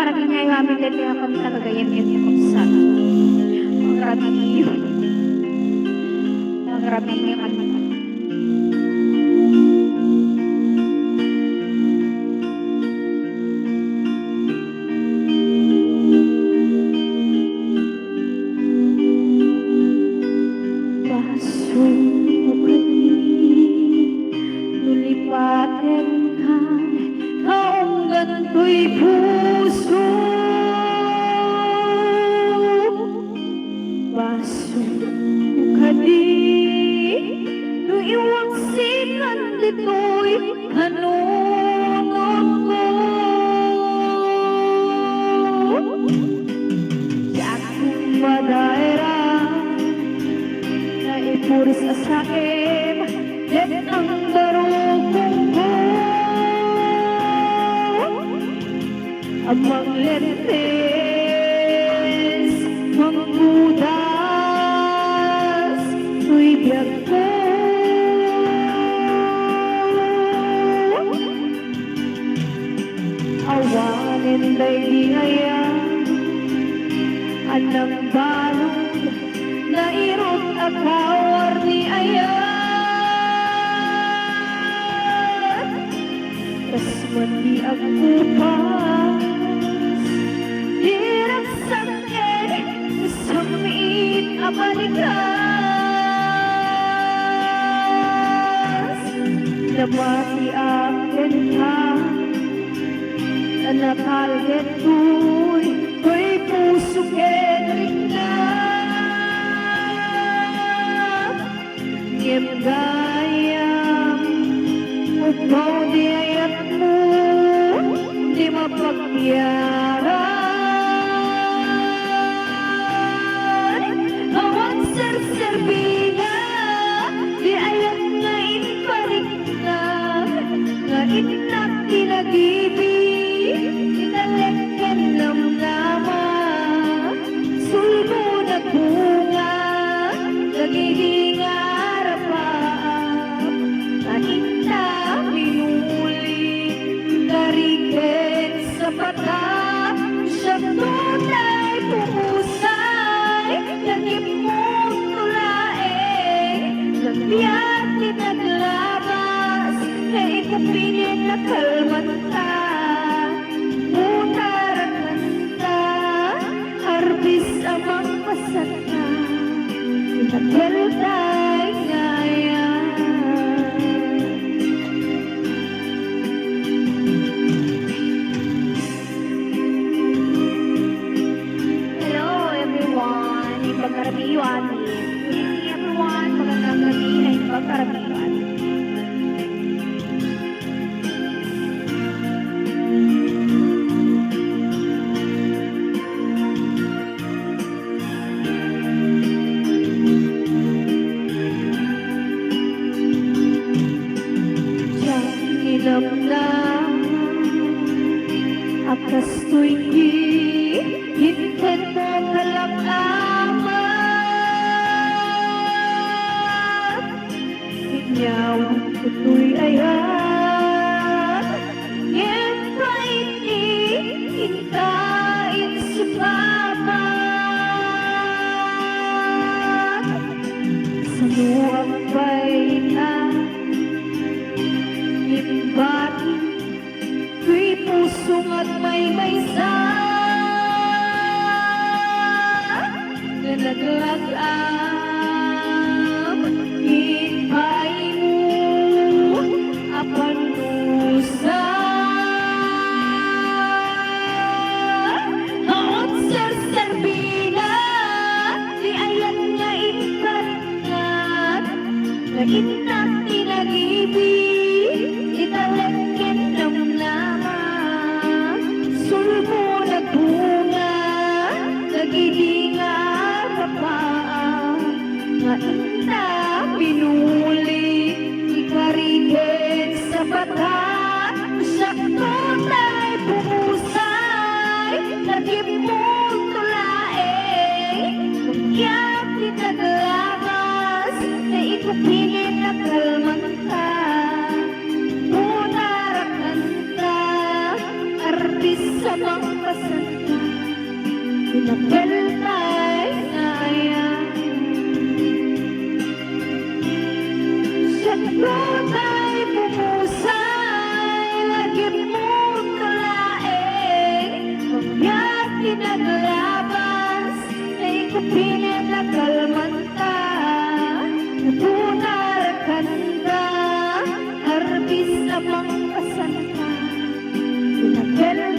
para kanya yung aming lete ako ng tagagayan yung sa magrabi yung ko'y puso baso ka di luiwag sinan dito'y kanunod ko yakong madaira na ipuris asakim let ang darugong ko amang lentes, mangbudas, tuy biyag ko. Awanin day di ngayon, anang balong, na irot at kawar ni ayan. Tas mandi agkupan, hirap sakit, samiit abalikas. Namati akin ka, nakalget ko'y puso kenring na. Ngem gayam, upaw di ayat mo, di mapagbiara. Inak tinagibig, inalekkan ng lama, sulbo na bunga, nagiging arapan, nahinta minuli, kariket sa patap, siya tunay pumusay, naging mong tulae, nagbiyak tinaglabas, na ikupingin na kalmanta, mutaran kanta, harbis amang pasata, pinagbalutay ngayon. Hello everyone, ipagkarabiwan. Good evening everyone, magandang gabi na ipagkarabiwan. Akas tu'y hinted mo kalak-amat, hinyawan ko tu'y ayan, ngem paiti hintain sumamat, sa luwag baitan, imbati ko'y pusong at may maysa na naglagam ipay mo apan nusa noon ser-serbina di ayan nga ikanat na inak tinagibig italagkin ng laman sulbo na bunga nagidinga kapaan nga inta pinuli ikarigit sa bata sakto na'y bumusay nagipong tulae kaya tinaglamas na ikupingin na kalmanta munarakanta artis sa mga جل